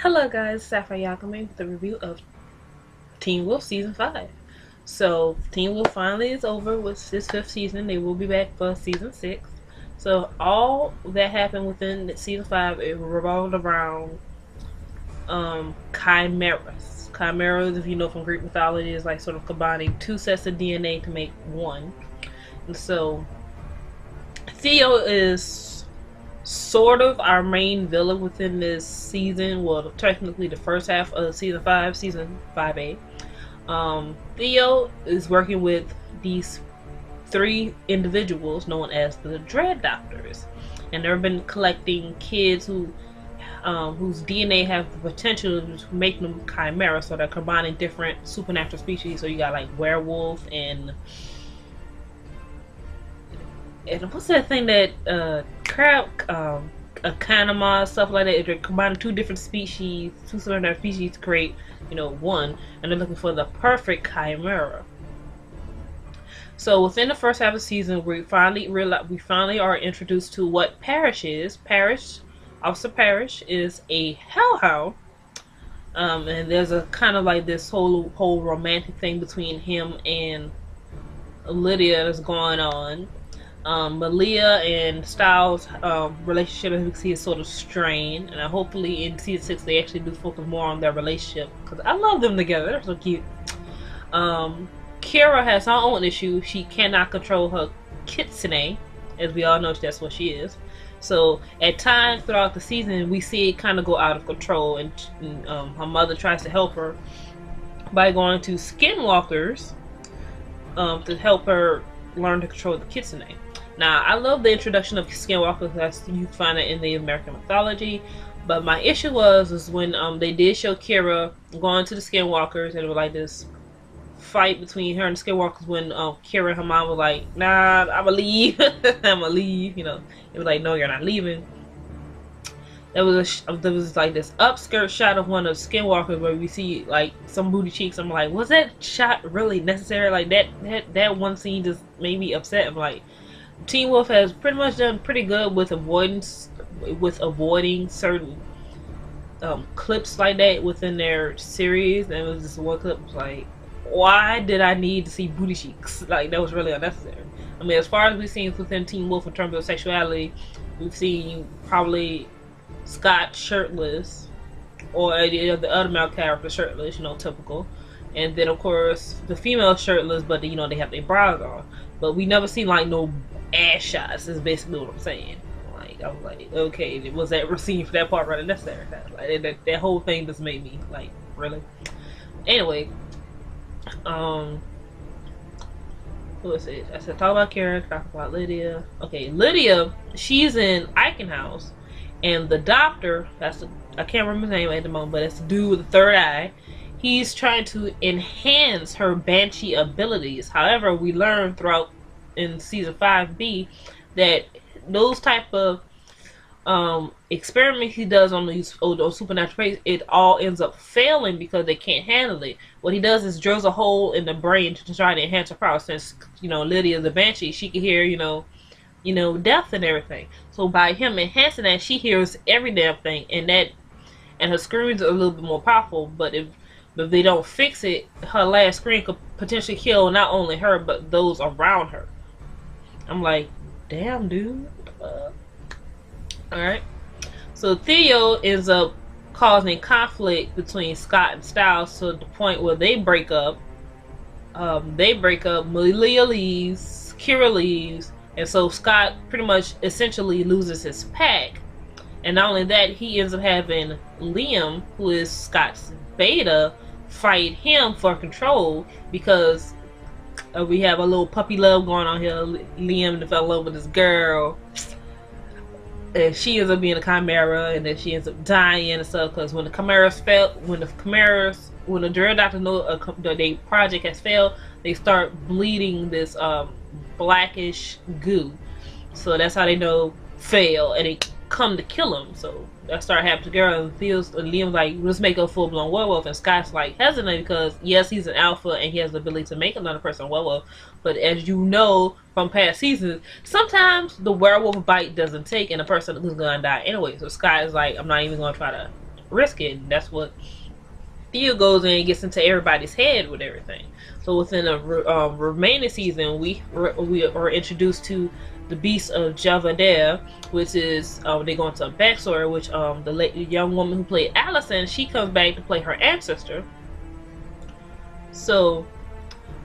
Hello guys, Sapphire Yakame with a review of Teen Wolf Season 5. So, Teen Wolf finally is over with this 5th season. They will be back for Season 6. So, all that happened within Season 5, it revolved around chimeras. Chimeras, if you know from Greek mythology, is like sort of combining two sets of DNA to make one. And so, Theo is sort of our main villain within this season. Well, technically the first half of season 5, season 5A. Theo is working with these three individuals known as the Dread Doctors, and they've been collecting kids whose DNA have the potential to make them chimera. So they're combining different supernatural species. So you got like werewolf and what's that thing that crab, a canema, stuff like that. They're combining two different species, two supernatural species to create, one, and they're looking for the perfect chimera. So within the first half of the season, we finally are introduced to what Parrish is. Officer Parrish is a hellhound, and there's a kind of like this whole romantic thing between him and Lydia that's going on. Malia and Styles' relationship, as we can see, is sort of strained, and hopefully in season 6 they actually do focus more on their relationship, because I love them together. They're so cute. Kira has her own issue. She cannot control her kitsune, as we all know that's what she is. So at times throughout the season we see it kind of go out of control, and her mother tries to help her by going to skinwalkers to help her learn to control the kitsune. Now, I love the introduction of skinwalkers, as you find it in the American mythology, but my issue was when they did show Kira going to the skinwalkers, and it was like this fight between her and the skinwalkers when Kira and her mom was like, nah, I'ma leave. I'ma leave, it was like, no, you're not leaving. There was like this upskirt shot of one of the skinwalkers where we see like some booty cheeks. I'm like, was that shot really necessary? Like that one scene just made me upset. I'm like, Teen Wolf has pretty much done pretty good with avoiding certain clips like that within their series. And it was just one clip was like, why did I need to see booty cheeks? Like, that was really unnecessary. I mean, as far as we've seen within Teen Wolf in terms of sexuality, we've seen probably Scott shirtless, or the other male character shirtless, typical. And then of course the female shirtless, but they have their bras on. But we never seen like no ass shots, is basically what I'm saying. Like, I was like, okay, was that scene for that part really necessary? Like, that whole thing just made me like, really? Anyway, who is it? I said talk about Karen, talk about Lydia. Okay, Lydia, she's in Eichenhaus. And the doctor, I can't remember his name at the moment, but it's the dude with the third eye. He's trying to enhance her banshee abilities. However, we learn throughout in season 5B that those type of experiments he does on those supernatural races, it all ends up failing because they can't handle it. What he does is drills a hole in the brain to try to enhance her power. Since Lydia is a banshee, she can hear death and everything. So by him enhancing that, she hears every damn thing, and her screams are a little bit more powerful. But if they don't fix it, her last scream could potentially kill not only her but those around her. I'm like, damn, dude. Alright. So Theo ends up causing conflict between Scott and Styles to the point where they break up. Malia leaves, Kira leaves. And so Scott pretty much essentially loses his pack. And not only that, he ends up having Liam, who is Scott's beta, fight him for control, because we have a little puppy love going on here. Liam fell in love with this girl, and she ends up being a chimera, and then she ends up dying and stuff, because when the Dread Doctors know their project has failed, they start bleeding this blackish goo. So that's how they know fail, and they come to kill him. So that started happening to girl, and Liam's like, let's make a full-blown werewolf. And Scott's like hesitant because yes, he's an alpha and he has the ability to make another person a werewolf, but as you know from past seasons, sometimes the werewolf bite doesn't take and the person is gonna die anyway. So Scott is like, I'm not even gonna try to risk it. And that's what Theo goes in and gets into everybody's head with everything. So within the remaining season, we are introduced to the Beast of Javadare, which is they go into a backstory, which the young woman who played Allison, she comes back to play her ancestor. So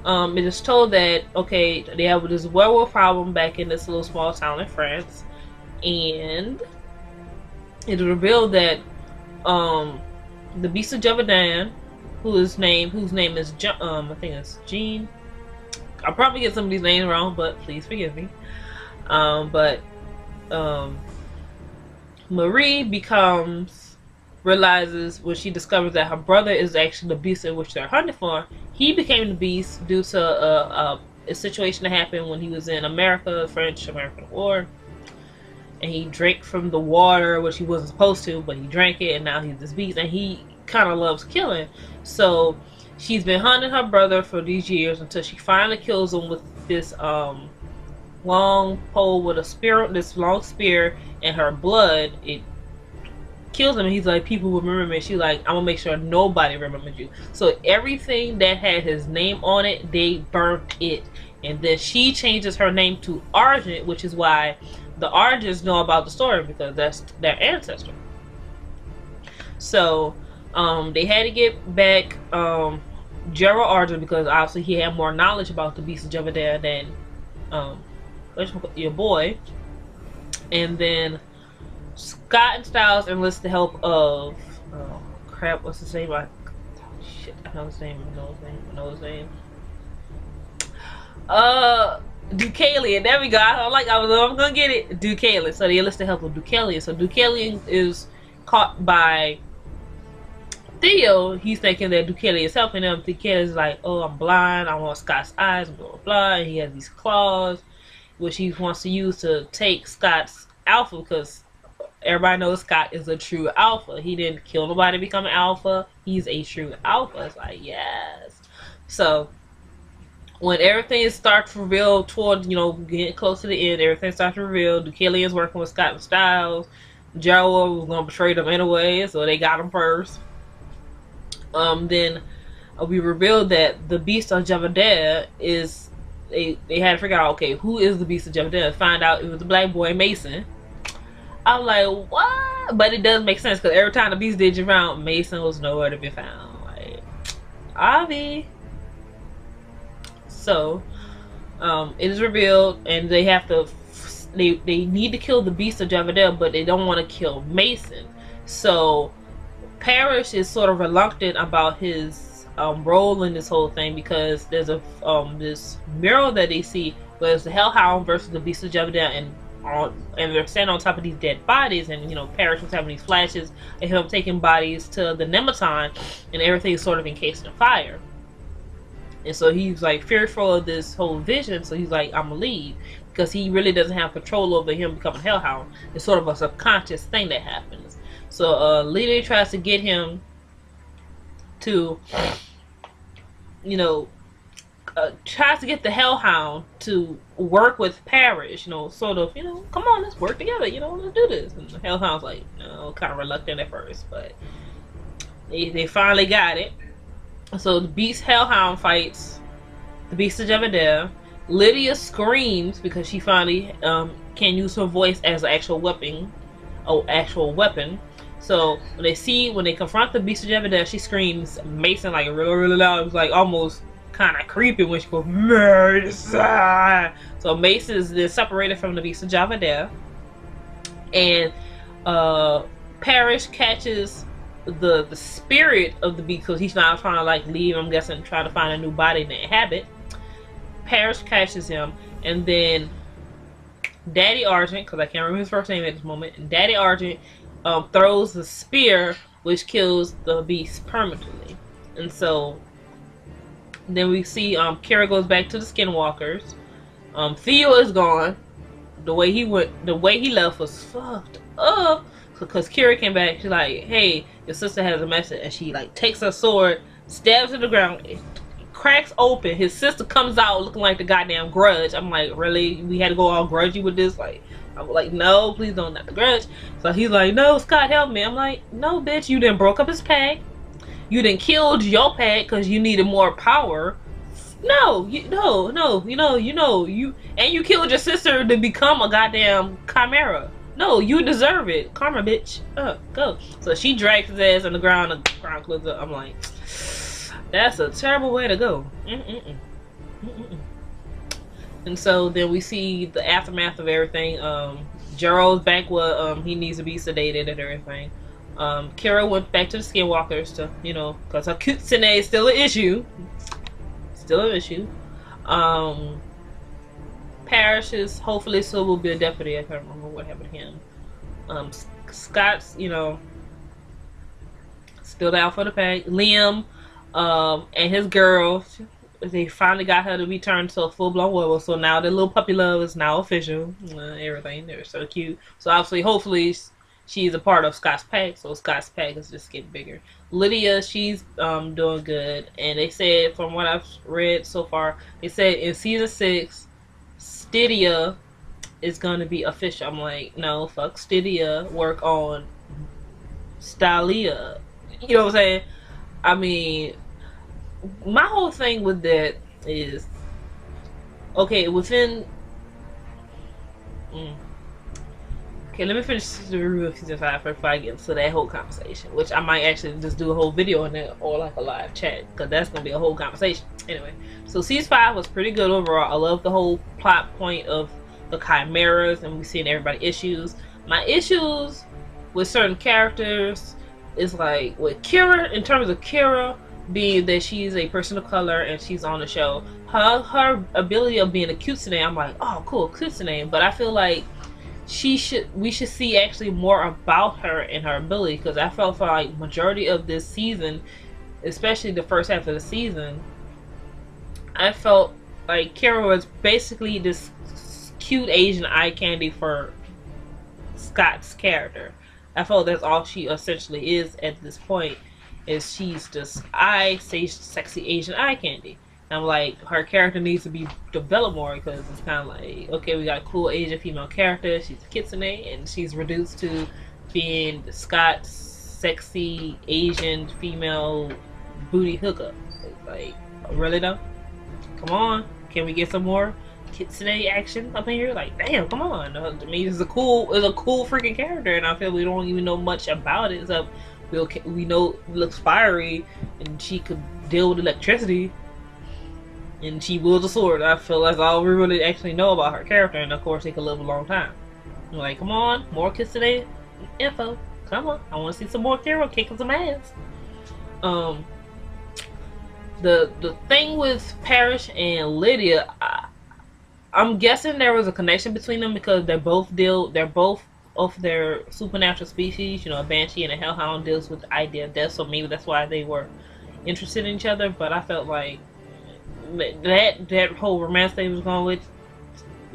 it is told that, okay, they have this werewolf problem back in this little small town in France, and it is revealed that the Beast of Javadare, whose name is I think it's Jean. I'll probably get some of these names wrong, but please forgive me. Marie realizes when she discovers that her brother is actually the beast in which they're hunting for. He became the beast due to a situation that happened when he was in America, French-American War, and he drank from the water, which he wasn't supposed to, but he drank it, and now he's this beast, and he kind of loves killing. So she's been hunting her brother for these years until she finally kills him with this long pole with a spear, this long spear, and her blood. It kills him, and he's like, people will remember me. She's like, I'm gonna make sure nobody remembers you. So everything that had his name on it, they burnt it. And then she changes her name to Argent, which is why the Argents know about the story, because that's their ancestor. So they had to get back Gerald Argent, because obviously he had more knowledge about the Beast of Javadare than your boy. And then Scott and Styles enlist the help of crap, what's his name? Shit, I know his name. Deucalion, there we go. I'm gonna get it. Deucalion. So they enlist the help of Deucalion. So Deucalion is caught by Theo. He's thinking that Deucalion is helping him. Deucalion is like, oh, I'm blind, I want Scott's eyes, blah blah blah. And he has these claws, which he wants to use to take Scott's alpha, because everybody knows Scott is a true alpha. He didn't kill nobody to become an alpha. He's a true alpha. It's like, yes. So when everything starts to reveal toward, getting close to the end, everything starts to reveal. Deucalion's working with Scott and Styles. Gerald was going to betray them anyway, so they got him first. Then we revealed that the Beast of Javadare is, they had to figure out, okay, who is the Beast of Javadare? Find out it was the black boy Mason. I was like, what? But it does make sense, because every time the Beast did you around, Mason was nowhere to be found. Like, Avi. So it is revealed, and they have to, they need to kill the Beast of Javadare, but they don't want to kill Mason. So Parrish is sort of reluctant about his role in this whole thing, because there's a this mural that they see where it's the Hellhound versus the Beast of Javadare, and they're standing on top of these dead bodies, and Parrish was having these flashes of him taking bodies to the Nemeton, and everything's sort of encased in fire. And so he's like fearful of this whole vision, so he's like, I'm gonna leave, because he really doesn't have control over him becoming Hellhound. It's sort of a subconscious thing that happens. So Lydia tries to get him to, tries to get the Hellhound to work with Parrish, sort of, come on, let's work together, let's do this. And the Hellhound's like, kind of reluctant at first, but they finally got it. So the Beast Hellhound fights the Beast of Javadare. Lydia screams because she finally can use her voice as an actual weapon. So when they confront the Beast of Javadare, she screams Mason like really, really loud. It was like almost kind of creepy when she goes Mason. So Mason is then separated from the Beast of Javadare, and Parrish catches the spirit of the beast, because he's not trying to leave, I'm guessing, trying to find a new body to inhabit. Parrish catches him, and then Daddy Argent, because I can't remember his first name at this moment, and Daddy Argent throws the spear, which kills the beast permanently. And so then we see Kira goes back to the Skinwalkers. Theo is gone. The way he left was fucked up, because Kira came back. She's like, hey, your sister has a message, and she takes her sword, stabs to the ground, cracks open. His sister comes out looking like the goddamn Grudge. I'm like, really? We had to go all grudgy with this? Like, I'm like, no, please don't, not the Grudge. So he's like, no, Scott, help me. I'm like, no, bitch, you done broke up his pack. You done killed your pack because you needed more power. No, you killed your sister to become a goddamn chimera. No, you deserve it. Karma, bitch. Go. So she drags his ass on the ground, the ground closes up. I'm like, that's a terrible way to go. And so then we see the aftermath of everything. Gerald's back where he needs to be sedated and everything. Kira went back to the skinwalkers to, you know, because her kitsune is still an issue. Still an issue. Parrish is hopefully still will be a deputy. I can't remember what happened to him. Scott's, you know, still down for the pack. Liam and his girl, they finally got her to be turned to a full-blown werewolf. So now the little puppy love is now official. Everything, they're so cute. So obviously, hopefully, she's a part of Scott's pack. So Scott's pack is just getting bigger. Lydia, she's doing good. And they said, from what I've read so far, they said in season 6, Stydia is going to be official. I'm like, no, fuck Stydia. Work on Stylia. You know what I'm saying? I mean, my whole thing with that is, okay, within... Okay, let me finish the review of season 5 before I get into that whole conversation, which I might actually just do a whole video on that or like a live chat, because that's going to be a whole conversation. Anyway, so season 5 was pretty good overall. I love the whole plot point of the chimeras and we seeing everybody issues. My issues with certain characters is like with Kira, in terms of Kira being that she's a person of color and she's on the show. Her ability of being a kitsune, I'm like, oh cool, kitsune, but I feel like we should see actually more about her and her ability, because I felt for like majority of this season, especially the first half of the season, I felt like Kira was basically this cute Asian eye candy for Scott's character. I felt that's all she essentially is at this point, is she's just sexy Asian eye candy. I'm like, her character needs to be developed more, because it's kind of like, okay, we got a cool Asian female character, she's a kitsune, and she's reduced to being Scott's sexy Asian female booty hookup. It's like, really though? Come on, can we get some more kitsune action up in here? Like, damn, come on. I mean, it's a cool freaking character, and I feel we don't even know much about it. So we know it looks fiery, and she could deal with electricity. And she wields a sword. I feel that's all we really actually know about her character, and of course, they could live a long time. I'm like, come on, more kitsune info. Come on, I want to see some more Kira kicking some ass. The thing with Parrish and Lydia, I'm guessing there was a connection between them because they're both of their supernatural species. You know, a banshee and a hellhound deals with the idea of death, so maybe that's why they were interested in each other. But I felt like that whole romance they was going with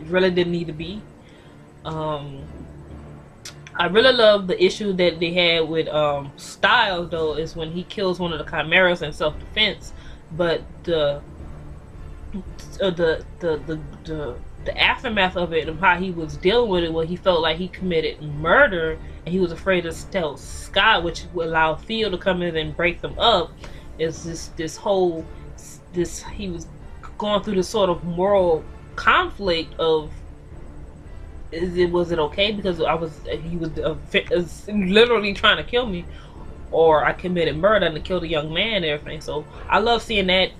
really didn't need to be. I really love the issue that they had with Styles, though, is when he kills one of the chimeras in self-defense, but the aftermath of it and how he was dealing with it, where he felt like he committed murder and he was afraid to tell Scott, which would allow Theo to come in and break them up, is he was going through this sort of moral conflict of, was it okay because he was literally trying to kill me, or I committed murder and killed a young man and everything. So I love seeing that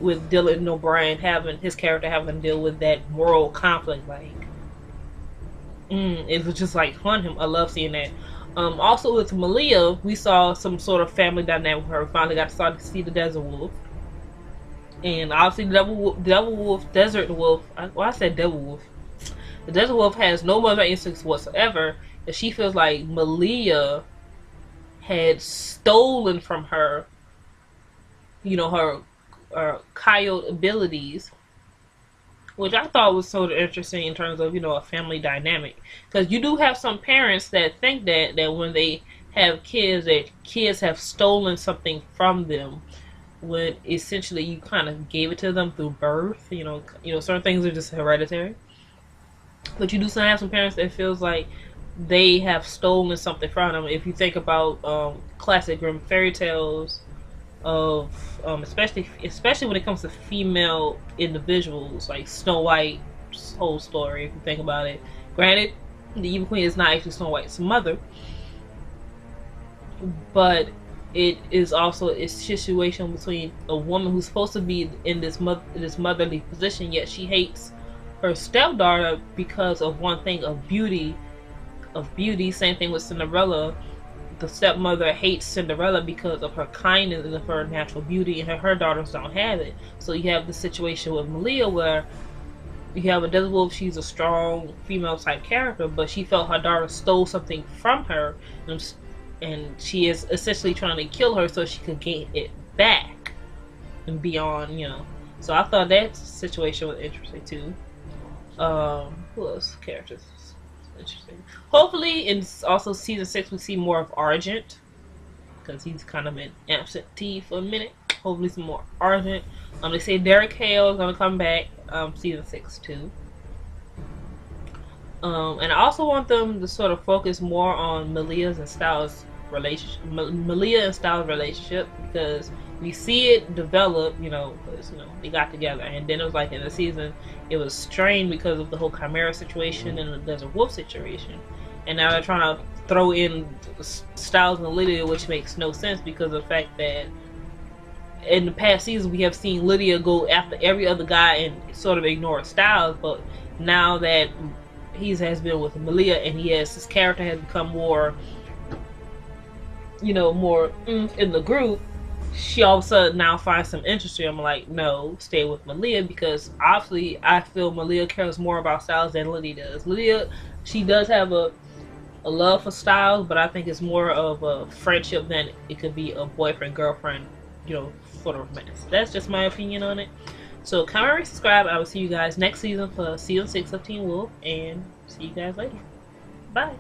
with Dylan O'Brien, having his character having to deal with that moral conflict. Like, it was just like fun. I love seeing that. Also with Malia, we saw some sort of family dynamic with her. We finally got to start to see the Desert Wolf. And obviously the Desert Wolf, I said Devil Wolf. The Desert Wolf has no mother instincts whatsoever, and she feels like Malia had stolen from her, you know, her coyote abilities, which I thought was sort of interesting in terms of, you know, a family dynamic. Because you do have some parents that think that when they have kids, that kids have stolen something from them. when essentially you kind of gave it to them through birth. Certain things are just hereditary. But you do have some parents that feels like they have stolen something from them. If you think about classic Grimm fairy tales of especially when it comes to female individuals, like Snow White's whole story, if you think about it. Granted, the Evil Queen is not actually Snow White's mother, but it is also a situation between a woman who's supposed to be in this motherly position, yet she hates her stepdaughter because of one thing, of beauty. Same thing with Cinderella. The stepmother hates Cinderella because of her kindness and of her natural beauty, and her daughters don't have it. So you have the situation with Malia where you have a Deswolf. She's a strong female type character, but she felt her daughter stole something from her, and she is essentially trying to kill her so she could gain it back and beyond, So I thought that situation was interesting too. Who else characters? Interesting. Hopefully in also season 6 we see more of Argent, because he's kind of been absentee for a minute. Hopefully some more Argent. They say Derek Hale is gonna come back season 6 too. And I also want them to sort of focus more on Malia and Styles' relationship, because we see it develop, because they got together, and then it was like in the season it was strained because of the whole Chimera situation and the Desert Wolf situation, and now they're trying to throw in Styles and Lydia, which makes no sense because of the fact that in the past season we have seen Lydia go after every other guy and sort of ignore Styles, but now that he has been with Malia and his character has become more, more in the group, she all of a sudden now finds some interest in him. I'm like, no, stay with Malia, because obviously I feel Malia cares more about Styles than Lydia does. Lydia, she does have a love for Styles, but I think it's more of a friendship than it could be a boyfriend-girlfriend, sort of romance. That's just my opinion on it. So comment, rate, subscribe. I will see you guys next season for season 6 of Teen Wolf, and see you guys later. Bye.